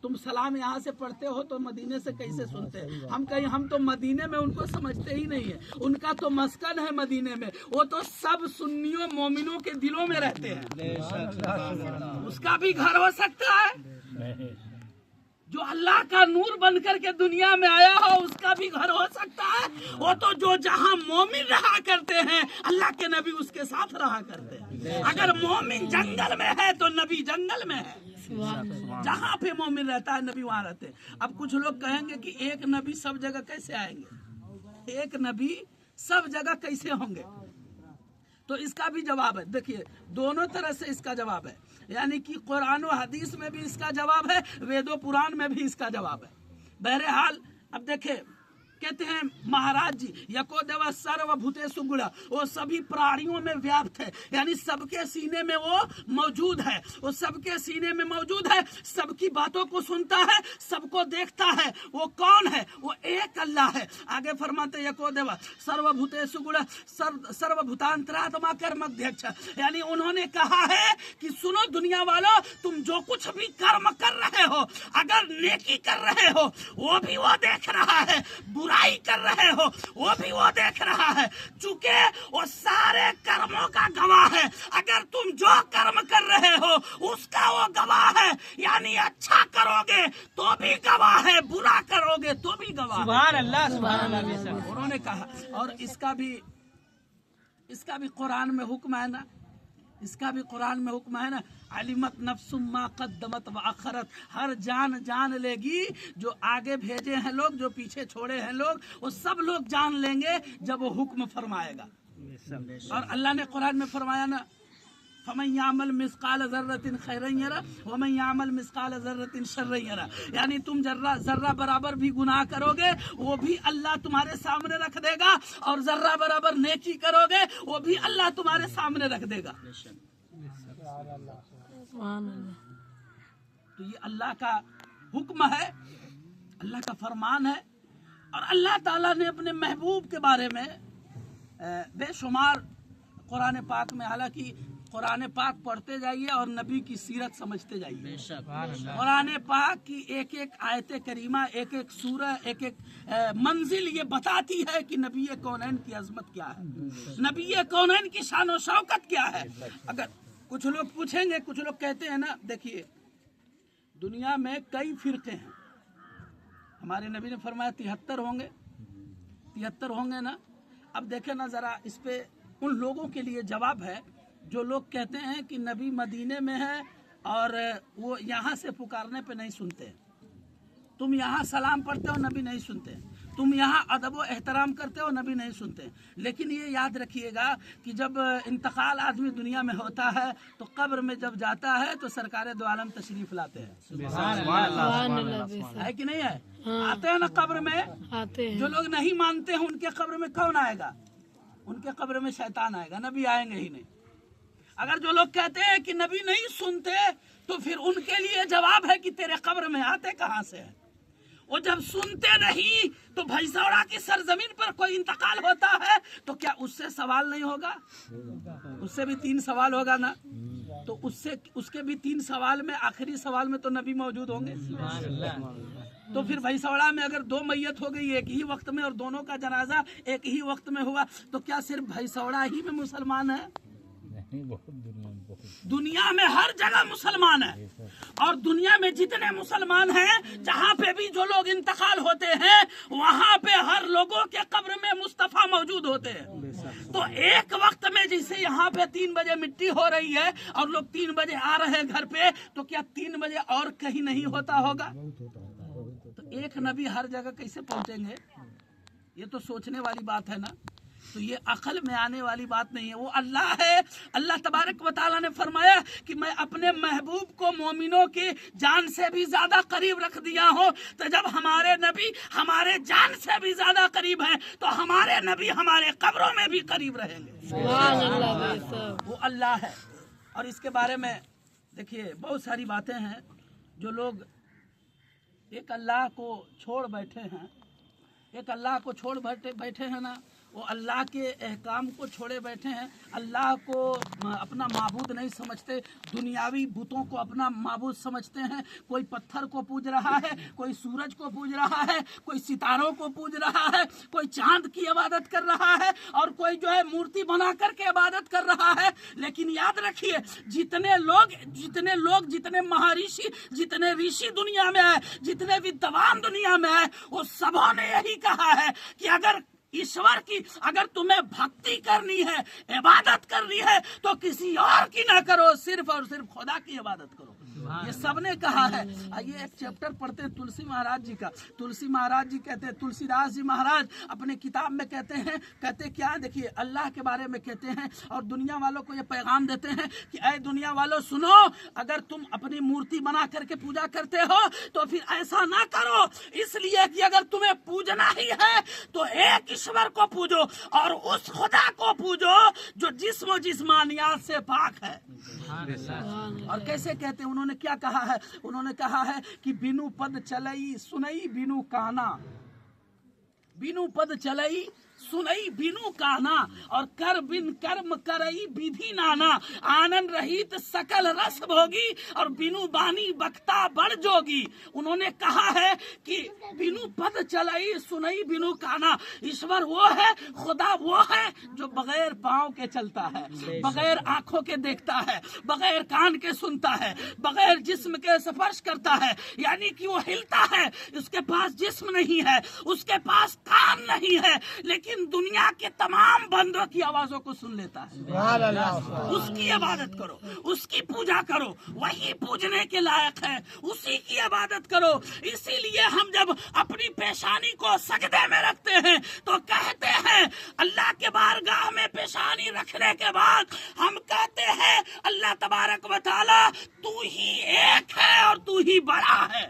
तुम सलाम यहाँ से पढ़ते हो तो मदीने से कैसे सुनते हैं? हम तो मदीने में उनको समझते ही नहीं है। उनका तो मस्कन है मदीने में, वो तो सब सुन्नियों मोमिनों के दिलों में रहते हैं। उसका भी घर हो सकता है, जो अल्लाह का नूर बन करके दुनिया में आया हो उसका भी घर हो सकता है। वो तो जो जहाँ मोमिन रहा करते हैं अल्लाह के नबी उसके साथ रहा करते हैं। अगर मोमिन जंगल में है तो नबी जंगल में है, जहाँ पे मोमिन रहता है नबी वहाँ रहते हैं। अब कुछ लोग कहेंगे कि एक नबी सब जगह कैसे आएंगे, एक नबी सब जगह कैसे होंगे? तो इसका भी जवाब है। देखिए दोनों तरह से इसका जवाब है, यानी कि कुरान और हदीस में भी इसका जवाब है, वेदों पुराण में भी इसका जवाब है। बहरहाल अब देखे कहते हैं महाराज जी यको देव सर्वभूतेषु गुण, वो सभी प्राणियों में व्याप्त है, यानी सबके सीने में वो मौजूद है, वो सबके सीने में मौजूद है, सबकी बातों को सुनता है, सबको देखता है। वो कौन है? वो एक अल्लाह है। आगे फरमाते यको देव सर्वभूतेषु गुण सर्वभूतांतरात्मा कर्मध्यक्ष, यानी उन्होंने कहा है कि सुनो दुनिया वालों, तुम जो कुछ भी कर्म कर रहे हो, अगर नेकी कर रहे हो वो भी वो देख रहा है, बुराई कर रहे हो वो भी वो देख रहा है, चूंकि वो सारे कर्मों का गवाह है। अगर तुम जो कर्म कर रहे हो उसका वो गवाह है, यानी अच्छा करोगे तो भी गवाह है, बुरा करोगे तो भी गवाह है। सुभान अल्लाह, सुभान अल्लाह उन्होंने कहा। और इसका भी कुरान में हुक्म है ना, इसका भी कुरान में हुक्म है ना, अलिमत नफ्सुम मा कद्दमत व अखरत, हर जान जान लेगी जो आगे भेजे हैं लोग, जो पीछे छोड़े हैं लोग, वो सब लोग जान लेंगे जब वो हुक्म फरमाएगा। और अल्लाह ने कुरान में फरमाया ना, फमन यामल मिस्काल ज़र्रतिन खैरन यरा वमन यामल मिस्काल ज़र्रतिन शर्रन यरा, यानी तुम जर्रा बराबर भी गुनाह करोगे वो भी अल्लाह तुम्हारे सामने रख देगा, और जर्रा बराबर नेकी करोगे वो भी अल्लाह तुम्हारे सामने रख देगा। तो ये अल्लाह का हुक्म है, अल्लाह का फरमान है। और अल्लाह ताला ने अपने महबूब के बारे में बेशुमार कुरान पाक में, हालांकि कुरान पाक पढ़ते जाइए और नबी की सीरत समझते जाइए। कुरान पाक की एक एक आयत करीमा, एक एक सूरह, एक एक मंजिल ये बताती है कि नबी कौनैन की अजमत क्या है, नबी कौनैन की शान और शौकत क्या है। अगर कुछ लोग पूछेंगे, कुछ लोग कहते हैं ना, देखिए दुनिया में कई फिरके हैं, हमारे नबी ने फरमाया 73 होंगे, 73 होंगे ना। अब देखे ना जरा, इस पे उन लोगों के लिए जवाब है जो लोग कहते हैं कि नबी मदीने में है और वो यहाँ से पुकारने पे नहीं सुनते। तुम यहाँ सलाम पढ़ते हो, नबी नहीं सुनते। तुम यहाँ अदब व एहतराम करते हो, नबी नहीं सुनते। लेकिन ये याद रखिएगा कि जब इंतकाल आदमी दुनिया में होता है तो कब्र में जब जाता है तो सरकार दो आलम तशरीफ लाते हैं, है कि नहीं है? आते हैं ना कब्र में, आते हैं। जो लोग नहीं मानते हैं उनके कब्र में कौन आएगा? उनके कब्र में शैतान आएगा, नबी आएंगे ही नहीं। अगर जो लोग कहते हैं कि नबी नहीं सुनते तो फिर उनके लिए जवाब है कि तेरे कब्र में आते कहाँ से है? वो जब सुनते नहीं तो भैंसौड़ा की सरजमीन पर कोई इंतकाल होता है तो क्या उससे सवाल नहीं होगा? उससे भी 3 सवाल होगा ना। तो उसके भी 3 सवाल में आखिरी सवाल में तो नबी मौजूद होंगे। तो फिर भैंसौड़ा में अगर 2 मैयत हो गई एक ही वक्त में और दोनों का जनाजा एक ही वक्त में हुआ तो क्या सिर्फ भैंसौड़ा ही में मुसलमान है? दुनिया में हर जगह मुसलमान है। और दुनिया में जितने मुसलमान हैं, जहाँ पे भी जो लोग इंतकाल होते हैं वहाँ पे हर लोगों के कब्र में मुस्तफा मौजूद होते हैं। तो एक वक्त में जैसे यहाँ पे 3 बजे मिट्टी हो रही है और लोग 3 बजे आ रहे हैं घर पे, तो क्या 3 बजे और कहीं नहीं होता होगा? तो एक नबी हर जगह कैसे पहुँचेंगे? ये तो सोचने वाली बात है ना। तो ये अकल में आने वाली बात नहीं है। वो अल्लाह है। अल्लाह तबारक व तआला ने फरमाया कि मैं अपने महबूब को मोमिनों की जान से भी ज्यादा करीब रख दिया हूँ। तो जब हमारे नबी हमारे जान से भी ज्यादा करीब हैं तो हमारे नबी हमारे कब्रों में भी करीब रहेंगे। वो अल्लाह है। और इसके बारे में देखिए बहुत सारी बातें हैं। जो लोग एक अल्लाह को छोड़ बैठे हैं, एक अल्लाह को छोड़ बैठे हैं ना, वो अल्लाह के अहकाम को छोड़े बैठे हैं, अल्लाह को अपना माबूद नहीं समझते, दुनियावी बुतों को अपना माबूद समझते हैं। कोई पत्थर को पूज रहा है, कोई सूरज को पूज रहा है, कोई सितारों को पूज रहा है, कोई चांद की इबादत कर रहा है, और कोई जो है मूर्ति बना करके इबादत कर रहा है। लेकिन याद रखिए, जितने लोग जितने महर्षि, जितने ऋषि दुनिया में है, जितने विद्वान दुनिया में है, वो सबों ने यही कहा है कि अगर ईश्वर की, अगर तुम्हें भक्ति करनी है, इबादत करनी है, तो किसी और की ना करो, सिर्फ और सिर्फ खुदा की इबादत करो। ये सबने कहा है। आइए एक चैप्टर पढ़ते हैं तुलसी महाराज जी का। तुलसी महाराज जी कहते हैं, तुलसीदास जी महाराज अपने किताब में कहते क्या, देखिए अल्लाह के बारे में कहते हैं और दुनिया वालों को ये पैगाम देते हैं कि ऐ दुनिया वालों सुनो, अगर तुम अपनी मूर्ति बना करके पूजा करते हो तो फिर ऐसा ना करो, इसलिए कि अगर तुम्हें पूजना ही है तो एक ईश्वर को पूजो और उस खुदा को पूजो जो जिस्म जिस्मानियात से पाक है। और कैसे कहते हैं, उन्होंने क्या कहा है, उन्होंने कहा है कि बिनु पद चलई सुनई बिनु काना, बिनु पद चलई सुनई बिनु काना, और कर बिन कर्म करई विधि नाना, आनंद रहित सकल रस भोगी और बिनु बानी बख्ता बड़ जोगी। उन्होंने कहा है कि बिनु पद चलई सुनई बिनु काना, ईश्वर वो है, खुदा वो है जो बगैर पांव के चलता है, बगैर आंखों के देखता है, बगैर कान के सुनता है, बगैर जिस्म के स्पर्श करता है, यानी कि वो हिलता है, उसके पास जिस्म नहीं है, उसके पास कान नहीं है, लेकिन दुनिया के तमाम बंदों की आवाजों को सुन लेता है। उसकी इबादत करो, उसकी पूजा करो, वही पूजने के लायक है, उसी की इबादत करो। इसीलिए हम जब अपनी पेशानी को सजदे में रखते हैं तो कहते हैं, अल्लाह के बारगाह में पेशानी रखने के बाद हम कहते हैं, अल्लाह तबारक व तआला तू ही एक है और तू ही बड़ा है।